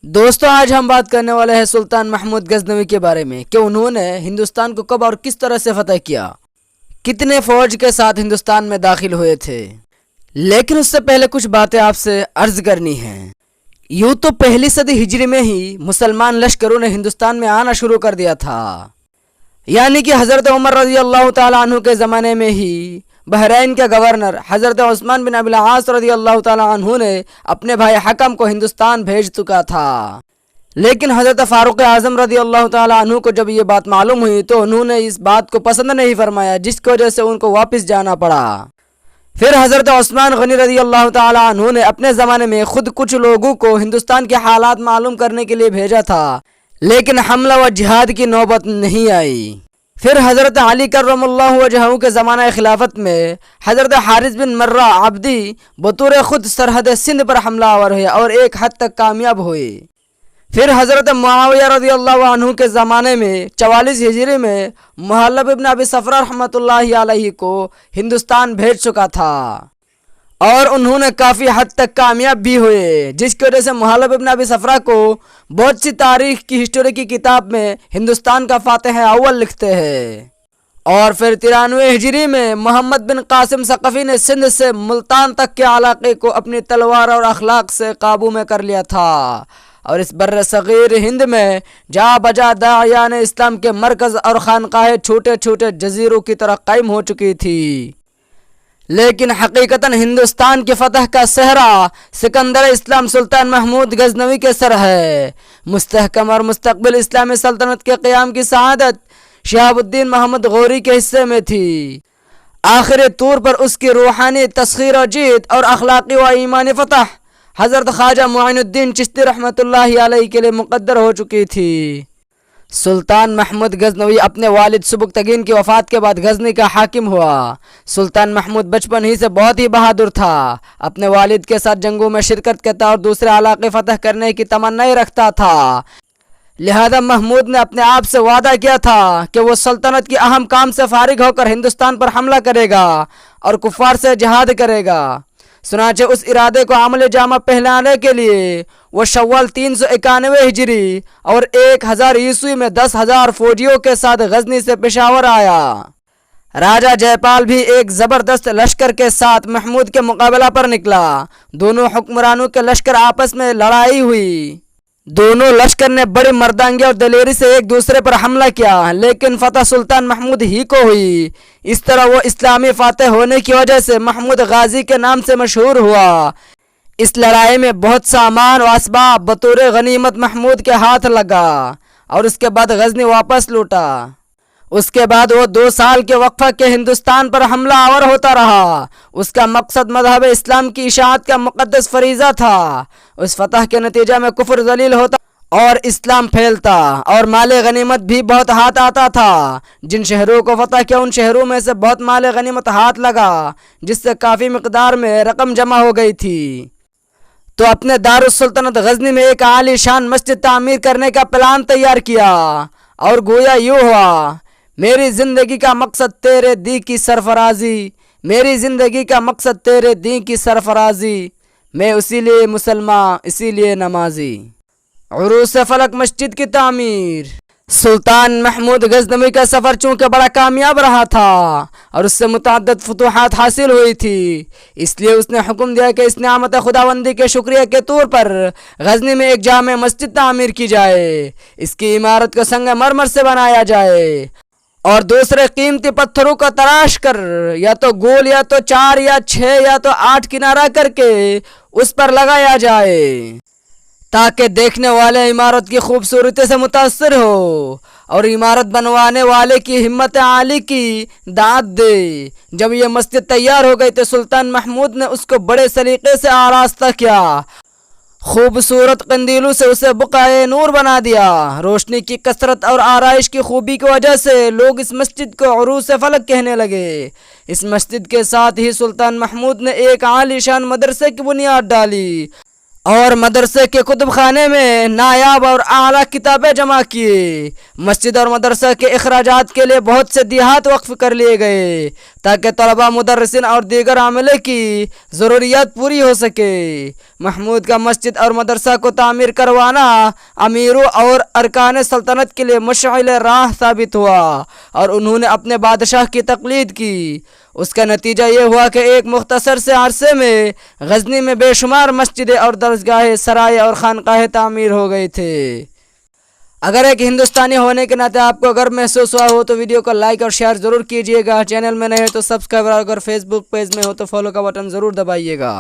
दोस्तों आज हम बात करने वाले हैं सुल्तान महमूद गजनवी के बारे में कि उन्होंने हिंदुस्तान को कब और किस तरह से फतह किया, कितने फौज के साथ हिंदुस्तान में दाखिल हुए थे। लेकिन उससे पहले कुछ बातें आपसे अर्ज करनी हैं। यूँ तो पहली सदी हिजरी में ही मुसलमान लश्करों ने हिंदुस्तान में आना शुरू कर दिया था, यानी कि हज़रत उमर रज़ी अल्लाह ताला अन्हु के ज़माने में ही बहरैन के गवर्नर हज़रत उस्मान बिन अबिल आस रज़ी अल्लाह ताला अन्हु ने अपने भाई हकम को हिंदुस्तान भेज चुका था। लेकिन हज़रत फ़ारूक आज़म रज़ी अल्लाह ताला अन्हु को जब ये बात मालूम हुई तो उन्होंने इस बात को पसंद नहीं फरमाया, जिसकी वजह से उनको वापस जाना पड़ा। फिर हज़रत उस्मान गनी रज़ी अल्लाह ताला अन्हु ने अपने ज़माने में खुद कुछ लोगों को हिंदुस्तान के हालात मालूम करने के लिए भेजा था, लेकिन हमला व जिहाद की नौबत नहीं आई। फिर हज़रत अली करमल्लाहु वजहहु के ज़माना खिलाफत में हज़रत हारिस बिन मर्रा अब्दी बतौर खुद सरहद सिंध पर हमलावर हुए और एक हद तक कामयाब हुए। फिर हज़रत मुआविया रज़ी अल्लाह अन्हु के ज़माने में 44 हिजरी में मुहल्लब इब्न अबी सफ़रा रहमतुल्लाहि अलैहि को हिंदुस्तान भेज चुका था और उन्होंने काफ़ी हद तक कामयाब भी हुए, जिसकी वजह से मुहल्लब इब्न अबी सफ़रा को बहुत सी तारीख़ की हिस्टोरी की किताब में हिंदुस्तान का फातिह अव्वल लिखते हैं। और फिर 93 हिजरी में मोहम्मद बिन कासिम सकफ़ी ने सिंध से मुल्तान तक के इलाके को अपनी तलवार और अखलाक से काबू में कर लिया था और इस बर्र सग़ीर हिंद में जा बजा दायान इस्लाम के मरकज़ और खानकाहें छोटे छोटे जजीरों की तरह कायम हो चुकी थी। लेकिन हकीकतन हिंदुस्तान की फतह का सहरा सिकंदर इस्लाम सुल्तान महमूद गजनवी के सर है। मुस्तहकम और मुस्तकबिल इस्लामी सल्तनत के क़याम की सआदत शहाबुद्दीन मोहम्मद गौरी के हिस्से में थी। आखिर तौर पर उसकी रूहानी तस्खीर और जीत और अखलाकी व ईमानी फतह हज़रत ख्वाजा मुइनुद्दीन चिश्ती रहमतुल्लाहि अलैहि के लिए मुक़द्दर हो चुकी थी। सुल्तान महमूद गजनवी अपने वालिद सुबुक्तगीन की वफ़ात के बाद गजनी का हाकिम हुआ। सुल्तान महमूद बचपन ही से बहुत ही बहादुर था, अपने वालिद के साथ जंगों में शिरकत करता और दूसरे इलाके फतह करने की तमन्ना रखता था। लिहाजा महमूद ने अपने आप से वादा किया था कि वो सल्तनत की अहम काम से फारिग होकर हिंदुस्तान पर हमला करेगा और कुफ़ार से जिहाद करेगा। सुनाचे उस इरादे को अमल जामा पहनाने के लिए वो शव्वाल 391 हिजरी और 1000 ईस्वी में 10,000 फौजियों के साथ गजनी से पेशावर आया। राजा जयपाल भी एक ज़बरदस्त लश्कर के साथ महमूद के मुकाबला पर निकला। दोनों हुक्मरानों के लश्कर आपस में लड़ाई हुई। दोनों लश्कर ने बड़ी मर्दांगी और दलेरी से एक दूसरे पर हमला किया, लेकिन फतह सुल्तान महमूद ही को हुई। इस तरह वो इस्लामी फातह होने की वजह से महमूद गाजी के नाम से मशहूर हुआ। इस लड़ाई में बहुत सामान और असबाब बतौर गनीमत महमूद के हाथ लगा और उसके बाद गजनी वापस लौटा। उसके बाद वो 2 साल के वक्फा के हिंदुस्तान पर हमला आवर होता रहा। उसका मकसद मज़हब इस्लाम की इशाअत का मुक़द्दस फरीज़ा था। उस फतह के नतीजा में कुफ्र ज़लील होता और इस्लाम फैलता और माल गनीमत भी बहुत हाथ आता था। जिन शहरों को फतह किया उन शहरों में से बहुत माल गनीमत हाथ लगा, जिससे काफ़ी मिक़दार में रकम जमा हो गई थी। तो अपने दारुस सुल्तानत गजनी में एक आलीशान मस्जिद तामीर करने का प्लान तैयार किया और गोया यूँ हुआ, मेरी ज़िंदगी का मकसद तेरे दी की सरफराजी, मेरी ज़िंदगी का मकसद तेरे दी की सरफराजी, मैं इसीलिए मुसलमान इसीलिए नमाजी। उरूस फलक मस्जिद की तामीर। सुल्तान महमूद गजनवी का सफ़र चूँकि बड़ा कामयाब रहा था और उससे मुतअद्दिद फतूहात हासिल हुई थी, इसलिए उसने हुक्म दिया कि इस नेमत खुदावंदी के शुक्रिया के तौर पर गजनी में एक जामे मस्जिद तामीर की जाए। इसकी इमारत को संग मरमर से बनाया जाए और दूसरे कीमती पत्थरों को तराश कर या तो गोल या तो 4 या 6 या तो 8 किनारा करके उस पर लगाया जाए, ताकि देखने वाले इमारत की खूबसूरती से मुतासर हो और इमारत बनवाने वाले की हिम्मत आली की दाद दे। जब यह मस्जिद तैयार हो गई तो सुल्तान महमूद ने उसको बड़े सलीके से आरास्ता किया, खूबसूरत कंदीलों से उसे बुक़ाए नूर बना दिया। रोशनी की कसरत और आराइश की खूबी की वजह से लोग इस मस्जिद को उरूस फलक कहने लगे। इस मस्जिद के साथ ही सुल्तान महमूद ने एक आलीशान मदरसे की बुनियाद डाली اور مدرسے کے کتب خانے میں نایاب اور اعلیٰ کتابیں جمع کیے۔ مسجد اور مدرسہ کے اخراجات کے لیے بہت سے دیہات وقف کر لیے گئے تاکہ طلباء، مدرسین اور دیگر عاملے کی ضروریات پوری ہو سکے۔ محمود کا مسجد اور مدرسہ کو تعمیر کروانا امیروں اور ارکان سلطنت کے لیے مشعل راہ ثابت ہوا اور انہوں نے اپنے بادشاہ کی تقلید کی۔ اس کا نتیجہ یہ ہوا کہ ایک مختصر سے عرصے میں غزنی میں بے شمار مسجدیں اور درسگاہیں، سرائے اور خانقاہیں تعمیر ہو گئے تھے۔ اگر ایک ہندوستانی ہونے کے ناطے آپ کو گرو محسوس ہوا ہو تو ویڈیو کو لائک اور شیئر ضرور کیجیے گا۔ چینل میں نئے ہو تو سبسکرائب، اور اگر فیس بک پیج میں ہو تو فالو کا بٹن ضرور دبائیے گا۔